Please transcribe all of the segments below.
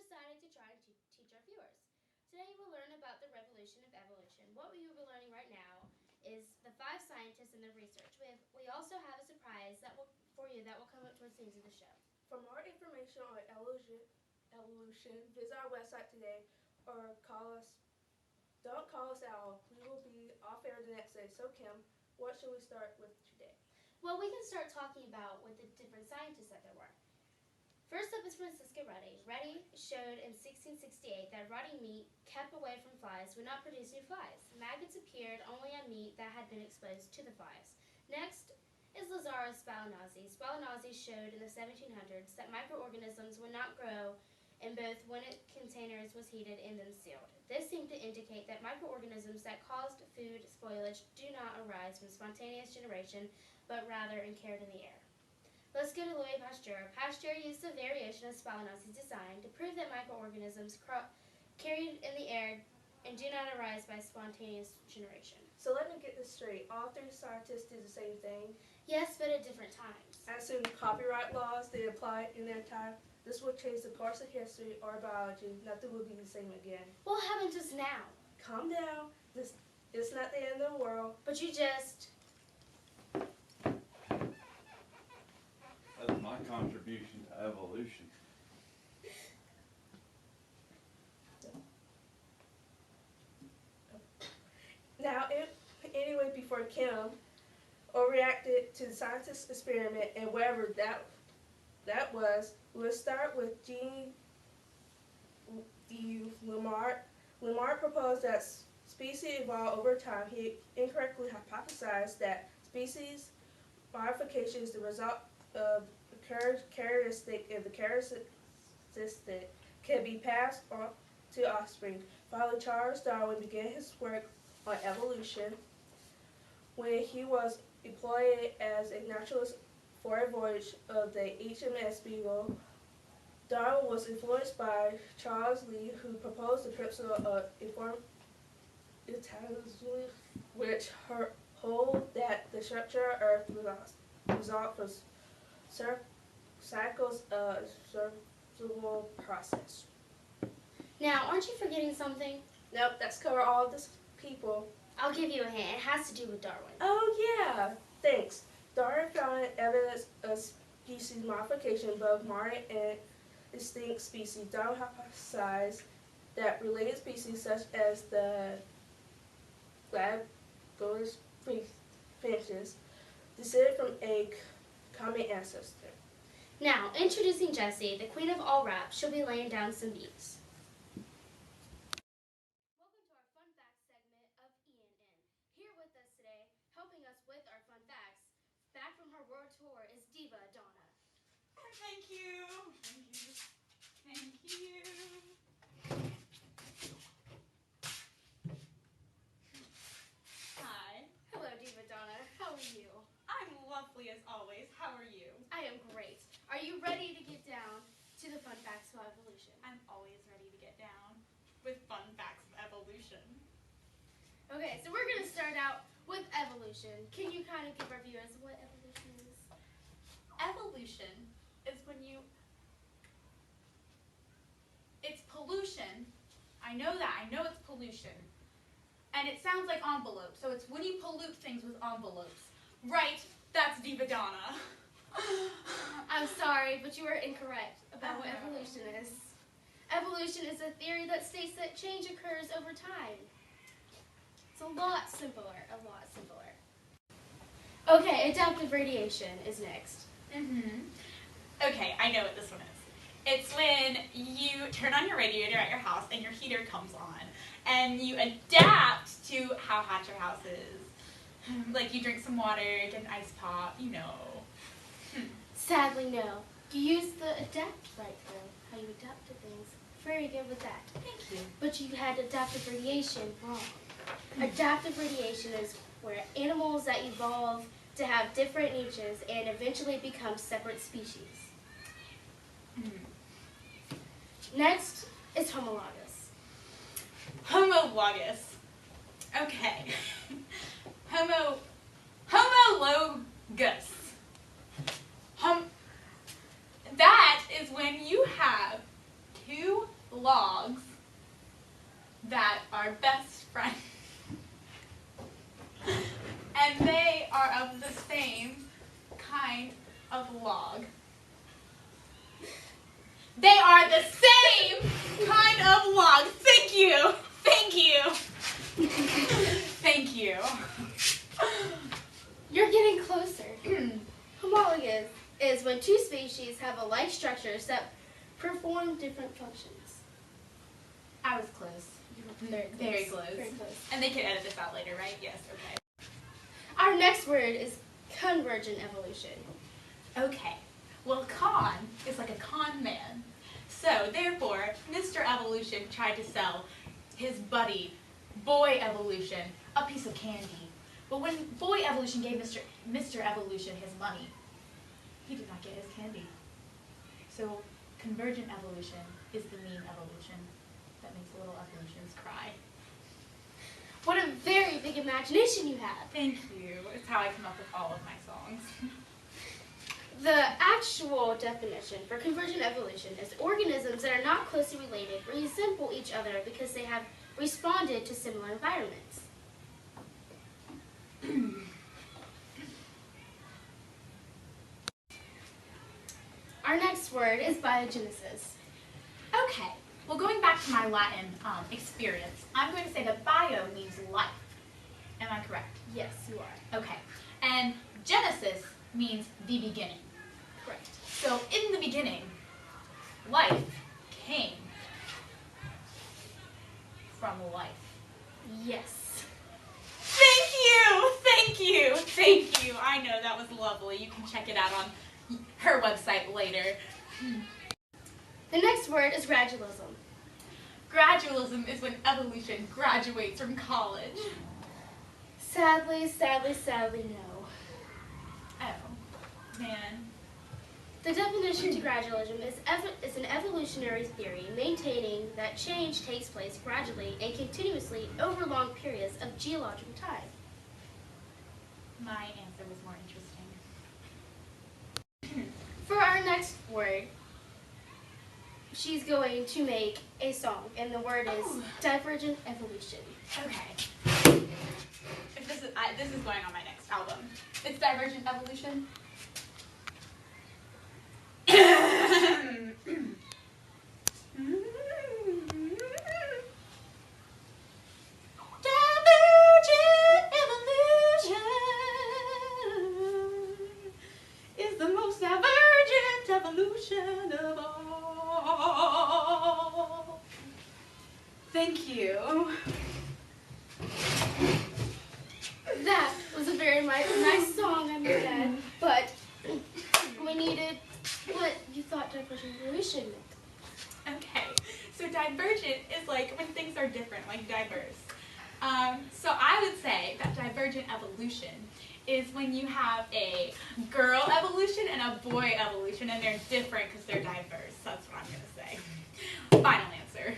decided to try and teach our viewers. Today we'll learn about the revolution of evolution. What we will be learning right now is the 5 scientists and their research. We also have a surprise for you that will come up towards the end of the show. For more information on evolution, visit our website today or call us. Don't call us at all. We will be off air the next day. So Kim, what should we start with today? Well, we can start talking about with the different scientists that there were. First up is Francisca Redi. Redi showed in 1668 that rotting meat kept away from flies would not produce new flies. Maggots appeared only on meat that had been exposed to the flies. Next is Lazzaro Spallanzani. Spallanzani showed in the 1700s that microorganisms would not grow in both when containers was heated and then sealed. This seemed to indicate that microorganisms that caused food spoilage do not arise from spontaneous generation, but rather inhered in the air. Let's go to Louis Pasteur. Pasteur used a variation of Spallanzani's design to prove that microorganisms carried in the air and do not arise by spontaneous generation. So let me get this straight. All 3 scientists did the same thing? Yes, but at different times. As in copyright laws, they apply in their time. This would change the course of history or biology. Nothing will be the same again. What happened just now? Calm down. It's not the end of the world. But you just... That's my contribution to evolution. Now, anyway, before Kim reacted to the scientist's experiment and wherever that was, we'll start with Jean de Lamarck. Lamarck proposed that species evolve over time. He incorrectly hypothesized that species modification is the result of the characteristic, and the characteristic can be passed on to offspring. Finally, Charles Darwin began his work on evolution when he was employed as a naturalist for a voyage of the HMS Beagle. Darwin was influenced by Charles Lee, who proposed the principle of intelligence, which hold that the structure of Earth result from cycles of observable process. Now, aren't you forgetting something? Nope, that's cover all the people. I'll give you a hint. It has to do with Darwin. Oh yeah, thanks. Darwin found evidence of species modification in both modern and extinct species. Darwin hypothesized that related species such as the Galapagos finches descended from a common ancestor. Now, introducing Jessie, the queen of all rap, she'll be laying down some beats. Welcome to our Fun Facts segment of ENN. Here with us today, helping us with our fun facts, back from her world tour, is Diva Donna. Thank you. Thank you. Thank you. Hi. Hello, Diva Donna. How are you? I'm lovely as always. How are you? I am great. Are you ready to get down to the fun facts of evolution? I'm always ready to get down with fun facts of evolution. Okay, so we're going to start out with evolution. Can you kind of give our viewers what evolution is? Evolution is when it's pollution. I know that. I know it's pollution. And it sounds like envelope. So it's when you pollute things with envelopes. Right, that's Diva Donna. I'm sorry, but you are incorrect about what evolution is. Evolution is a theory that states that change occurs over time. It's a lot simpler, a lot simpler. Okay, adaptive radiation is next. Okay, I know what this one is. It's when you turn on your radiator at your house and your heater comes on, and you adapt to how hot your house is. Like you drink some water, get an ice pop, you know. Sadly, no. You use the adapt right though, how you adapt to things. Very good with that. Thank you. But you had adaptive radiation wrong. Adaptive radiation is where animals that evolve to have different niches and eventually become separate species. Next is homologous. Homologous. Okay. Homologous. That is when you have two logs that are best friends. And they are of the same kind of log. They are the same kind of log. Thank you. Thank you. Thank you. You're getting closer. Homologous is when two species have alike structures that perform different functions. I was close. Very close. Very close. And they can edit this out later, right? Yes, okay. Our next word is convergent evolution. Okay. Well, con is like a con man. So, therefore, Mr. Evolution tried to sell his buddy, Boy Evolution, a piece of candy. But when Boy Evolution gave Mr. Evolution his money, he did not get his candy. So, convergent evolution is the mean evolution that makes little evolutions cry. What a very big imagination you have. Thank you. It's how I come up with all of my songs. The actual definition for convergent evolution is organisms that are not closely related resemble each other because they have responded to similar environments. Our next word is biogenesis. Okay, well, going back to my Latin experience, I'm going to say that bio means life. Am I correct? Yes, you are. Okay, and genesis means the beginning. Correct. So in the beginning, life came from life. Yes. Thank you, thank you, thank you. I know, that was lovely. You can check it out on her website later. The next word is gradualism. Gradualism is when evolution graduates from college. Sadly, sadly, sadly, no. Oh, man. The definition to gradualism is an evolutionary theory maintaining that change takes place gradually and continuously over long periods of geological time. My answer was more interesting. For our next word, she's going to make a song, and the word is divergent evolution. Okay. If this is going on my next album. It's Divergent Evolution. Divergent evolution is the most divergent evolution of all. Thank you. That was a very nice song, I might add, but we needed what you thought divergent evolution meant. Okay, so divergent is like when things are different, like diverse. So I would say that divergent evolution is when you have a girl evolution and a boy evolution, and they're different because they're diverse. That's what I'm going to say. Final answer.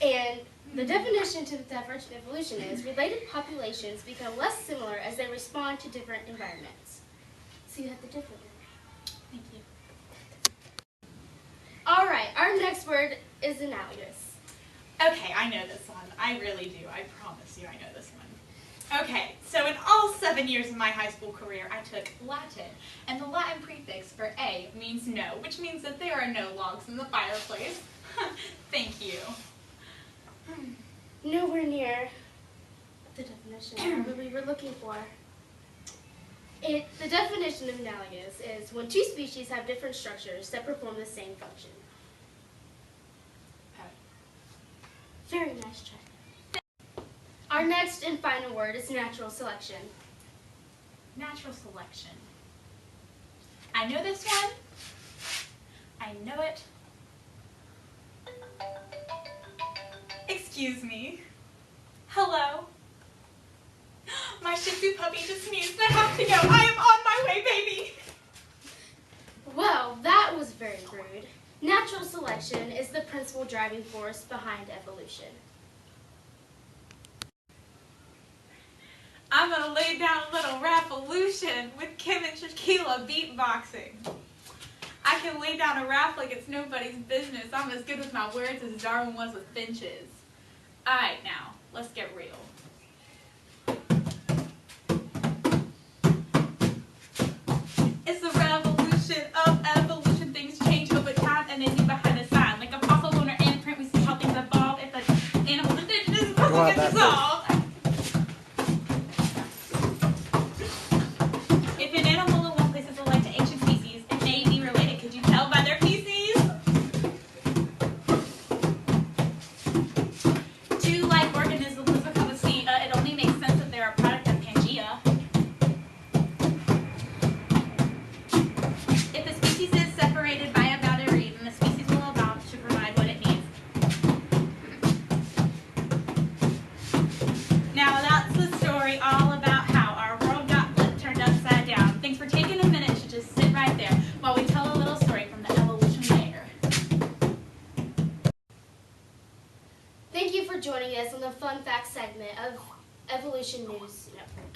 And the definition to the divergent evolution is related populations become less similar as they respond to different environments. So you have the different one. Thank you. All right, our next word is analogous. Okay, I know this one. I really do. I promise you I know this one. Okay, so in all 7 years of my high school career, I took Latin. And the Latin prefix for A means no, which means that there are no logs in the fireplace. Thank you. Nowhere near the definition that we were looking for. The definition of analogous is when two species have different structures that perform the same function. Very nice try. Our next and final word is natural selection. Natural selection. I know this one. I know it. Excuse me. Hello. My Shih Tzu puppy just sneezed. I have to go. I am on my way, baby. Well, that was very rude. Natural selection is the principal driving force behind evolution. I'm going to lay down a little revolution with Kim and Shaquila beatboxing. I can lay down a rap like it's nobody's business. I'm as good with my words as Darwin was with finches. Alright, now, let's get real. It's the revolution of evolution. Things change over time and they leave behind a sign. Like a fossil lunar imprint, we see how things evolve. If the animal's indigenous, puzzle gets resolved. If an animal in one place is alike to ancient species, it may be related. Could you tell by their feces? Two like organisms become a sea. It only makes sense that they're a product of Pangea. If a species is separated by a boundary, then the species will evolve to provide what it needs. Now that's the story all about how our world got flipped, turned upside down. Thanks for taking a minute to just sit right there while we tell a little story from the evolution layer. Thank you for joining us on the Fun Fact segment of Evolution News Network.